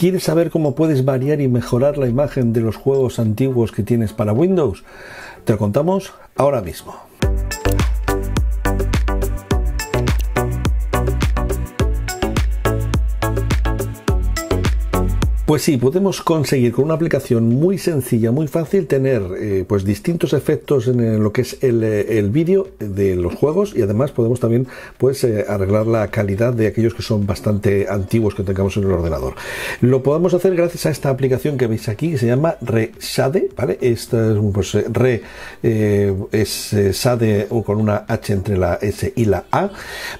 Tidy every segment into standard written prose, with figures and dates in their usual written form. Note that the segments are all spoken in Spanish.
¿Quieres saber cómo puedes variar y mejorar la imagen de los juegos antiguos que tienes para Windows? Te lo contamos ahora mismo. Pues sí, podemos conseguir con una aplicación muy sencilla, muy fácil, tener pues distintos efectos en lo que es el vídeo de los juegos, y además podemos también pues arreglar la calidad de aquellos que son bastante antiguos que tengamos en el ordenador. Lo podemos hacer gracias a esta aplicación que veis aquí, que se llama Reshade, ¿vale? Esta es pues Shade con una H entre la S y la A,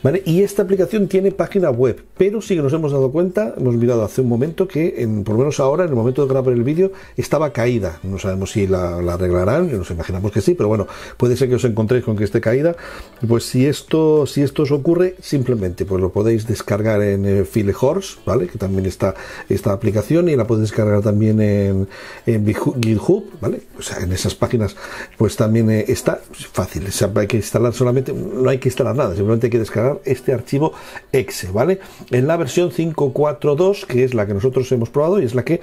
¿vale? Y esta aplicación tiene página web, pero sí que nos hemos dado cuenta, hemos mirado hace un momento que por lo menos ahora, en el momento de grabar el vídeo, estaba caída. No sabemos si la arreglarán, nos imaginamos que sí, pero bueno, puede ser que os encontréis con que esté caída. Pues si esto os ocurre, simplemente pues lo podéis descargar en FileHorse, ¿vale? Que también está esta aplicación, y la podéis descargar también en GitHub, ¿vale? O sea, en esas páginas pues también está fácil. O sea, hay que instalar solamente, no hay que instalar nada, simplemente hay que descargar este archivo exe, ¿vale? En la versión 5.4.2, que es la que nosotros hemos probado y es la que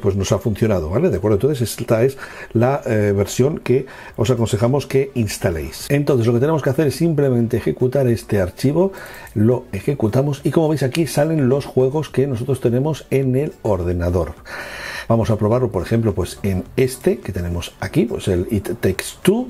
pues nos ha funcionado, ¿vale? De acuerdo, entonces esta es la versión que os aconsejamos que instaléis. Entonces lo que tenemos que hacer es simplemente ejecutar este archivo, lo ejecutamos y como veis aquí salen los juegos que nosotros tenemos en el ordenador. Vamos a probarlo, por ejemplo, pues en este que tenemos aquí, pues el It Takes Two.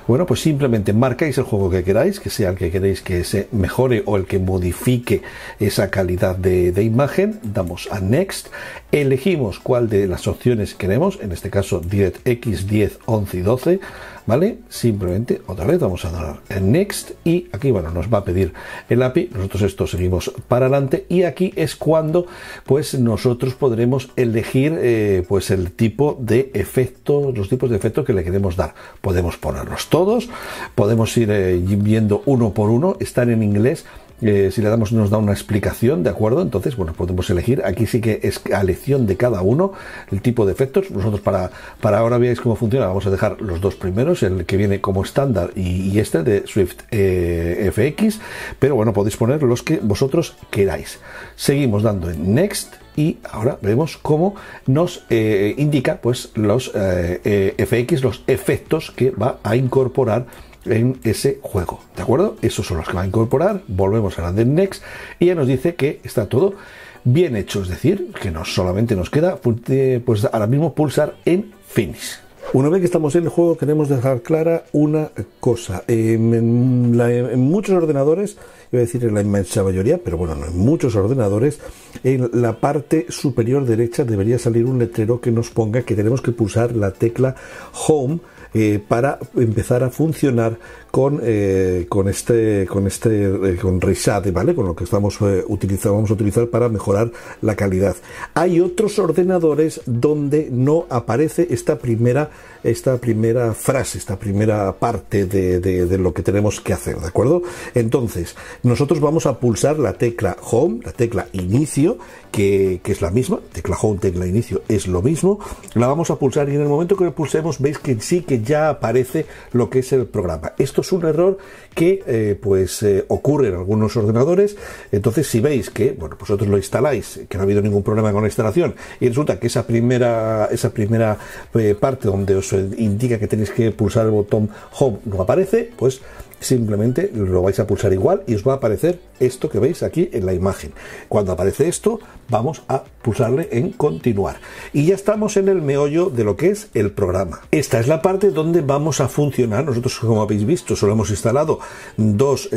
Bueno, pues simplemente marcáis el juego que queráis, que sea el que queréis que se mejore o el que modifique esa calidad de imagen. Damos a Next, elegimos cuál de las opciones queremos, en este caso DirectX 10, 11 y 12, ¿vale? Simplemente otra vez vamos a dar en Next y aquí, bueno, nos va a pedir el API. Nosotros esto seguimos para adelante y aquí es cuando pues nosotros podremos elegir pues el tipo de efecto, los tipos de efectos que le queremos dar. Podemos ponerlos todos, podemos ir viendo uno por uno, están en inglés. Si le damos, nos da una explicación, ¿de acuerdo? Entonces, bueno, podemos elegir. Aquí sí que es a elección de cada uno el tipo de efectos. Nosotros para ahora veáis cómo funciona, vamos a dejar los dos primeros, el que viene como estándar y este de Swift FX, pero bueno, podéis poner los que vosotros queráis. Seguimos dando en Next y ahora vemos cómo nos indica pues los FX, los efectos que va a incorporar en ese juego, ¿de acuerdo? Esos son los que va a incorporar. Volvemos a la de Next y ya nos dice que está todo bien hecho, es decir, que no solamente nos queda pues ahora mismo pulsar en Finish. Una vez que estamos en el juego, queremos dejar clara una cosa. En muchos ordenadores, iba a decir en la inmensa mayoría, pero bueno, no, en muchos ordenadores, en la parte superior derecha debería salir un letrero que nos ponga que tenemos que pulsar la tecla Home para empezar a funcionar con Reshade, ¿vale? Con lo que vamos a utilizar para mejorar la calidad. Hay otros ordenadores donde no aparece esta primera frase, esta primera parte de lo que tenemos que hacer, ¿de acuerdo? Entonces, nosotros vamos a pulsar la tecla Home, la tecla Inicio, que es la misma, tecla Home, tecla Inicio es lo mismo, la vamos a pulsar y en el momento que lo pulsemos veis que sí que ya aparece lo que es el programa. Esto es un error que ocurre en algunos ordenadores. Entonces, si veis que bueno, vosotros lo instaláis, que no ha habido ningún problema con la instalación y resulta que esa primera parte donde os indica que tenéis que pulsar el botón Home no aparece, pues simplemente lo vais a pulsar igual y os va a aparecer esto que veis aquí en la imagen. Cuando aparece esto, vamos a pulsarle en continuar y ya estamos en el meollo de lo que es el programa. Esta es la parte donde vamos a funcionar. Nosotros, como habéis visto, solo hemos instalado dos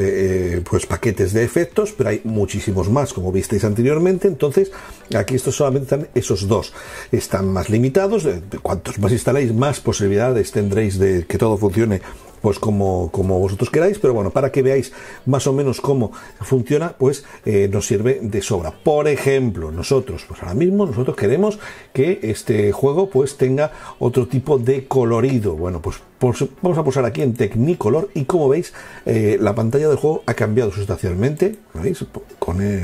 pues paquetes de efectos, pero hay muchísimos más, como visteis anteriormente. Entonces aquí estos solamente están esos dos, están más limitados. Cuantos más instaláis, más posibilidades tendréis de que todo funcione pues como vosotros queráis, pero bueno, para que veáis más o menos cómo funciona, pues nos sirve de sobra. Por ejemplo, nosotros, pues ahora mismo nosotros queremos que este juego pues tenga otro tipo de colorido. Bueno, pues vamos a pulsar aquí en Technicolor y como veis la pantalla del juego ha cambiado sustancialmente, ¿veis?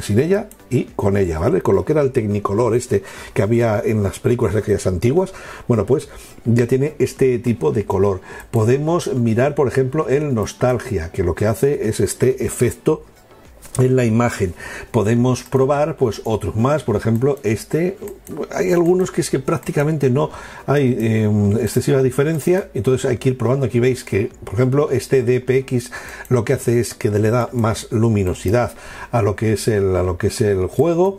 Sin ella y con ella, ¿vale? Con lo que era el Technicolor este que había en las películas aquellas antiguas, bueno, pues ya tiene este tipo de color. Podemos mirar, por ejemplo, el Nostalgia, que lo que hace es este efecto en la imagen. Podemos probar pues otros más, por ejemplo hay algunos que es que prácticamente no hay excesiva diferencia, entonces hay que ir probando. Aquí veis que por ejemplo este DPX lo que hace es que le da más luminosidad a lo que es el juego.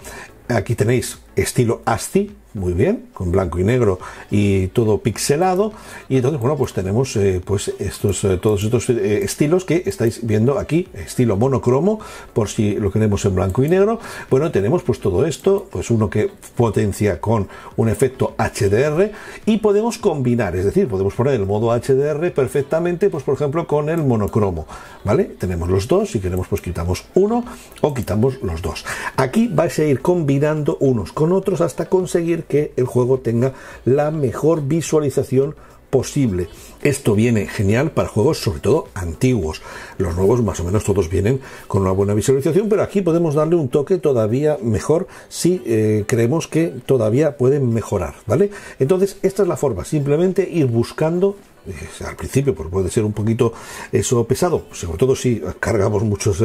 Aquí tenéis estilo ASCII, muy bien, con blanco y negro y todo pixelado, y entonces bueno, pues tenemos pues todos estos estilos que estáis viendo aquí, estilo monocromo, por si lo queremos en blanco y negro. Bueno, tenemos pues todo esto, pues uno que potencia con un efecto HDR, y podemos combinar, es decir, podemos poner el modo HDR perfectamente, pues por ejemplo con el monocromo, ¿vale? Tenemos los dos, si queremos pues quitamos uno o quitamos los dos. Aquí vais a ir combinando unos con otros hasta conseguir que el juego tenga la mejor visualización posible. Esto viene genial para juegos sobre todo antiguos. Los nuevos más o menos todos vienen con una buena visualización, pero aquí podemos darle un toque todavía mejor si creemos que todavía pueden mejorar, ¿vale? Entonces esta es la forma, simplemente ir buscando. Al principio pues puede ser un poquito eso pesado, sobre todo si cargamos muchos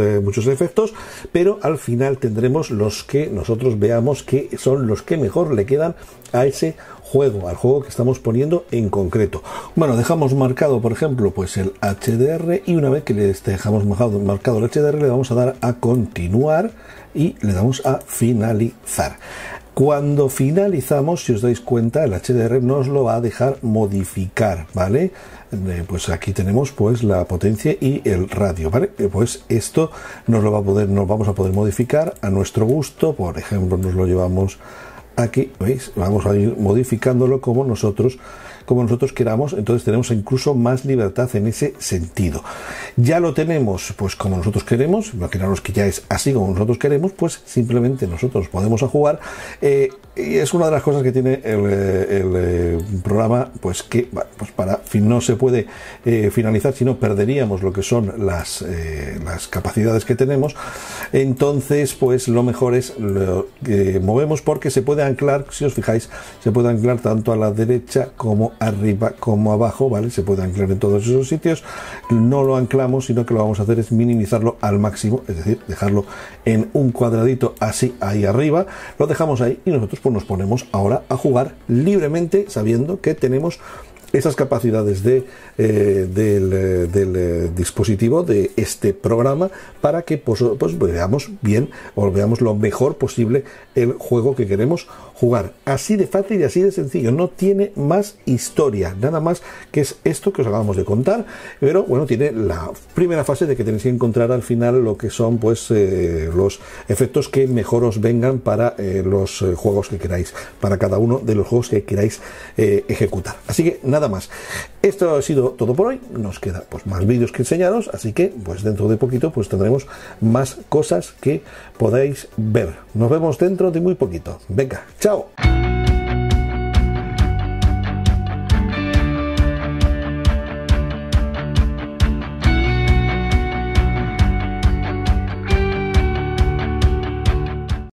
efectos, pero al final tendremos los que nosotros veamos que son los que mejor le quedan a ese juego, al juego que estamos poniendo en concreto. Bueno, dejamos marcado por ejemplo pues el HDR, y una vez que le dejamos marcado el HDR le vamos a dar a continuar y le damos a finalizar. Cuando finalizamos, si os dais cuenta, el HDR nos lo va a dejar modificar, ¿vale? Pues aquí tenemos pues la potencia y el radio, ¿vale? Pues esto nos vamos a poder modificar a nuestro gusto. Por ejemplo, nos lo llevamos aquí, ¿veis? Vamos a ir modificándolo como nosotros queramos, entonces tenemos incluso más libertad en ese sentido. Ya lo tenemos pues como nosotros queremos, imaginaros que ya es así como nosotros queremos, pues simplemente nosotros podemos jugar, y es una de las cosas que tiene el programa, pues que pues no se puede finalizar, sino perderíamos lo que son las capacidades que tenemos. Entonces pues lo mejor es lo que movemos, porque se puede anclar, si os fijáis, se puede anclar tanto a la derecha como arriba como abajo, ¿vale? Se puede anclar en todos esos sitios. No lo anclamos, sino que lo vamos a hacer es minimizarlo al máximo, es decir, dejarlo en un cuadradito así ahí arriba, lo dejamos ahí, y nosotros pues nos ponemos ahora a jugar libremente, sabiendo que tenemos esas capacidades del dispositivo, de este programa, para que pues veamos bien, o veamos lo mejor posible el juego que queremos jugar. Así de fácil y así de sencillo, no tiene más historia, nada más que es esto que os acabamos de contar. Pero bueno, tiene la primera fase de que tenéis que encontrar al final lo que son pues los efectos que mejor os vengan para los juegos que queráis, para cada uno de los juegos que queráis ejecutar. Así que nada más, esto ha sido todo por hoy. Nos queda pues más vídeos que enseñaros, así que pues dentro de poquito pues tendremos más cosas que podáis ver. Nos vemos dentro de muy poquito. Venga, chao.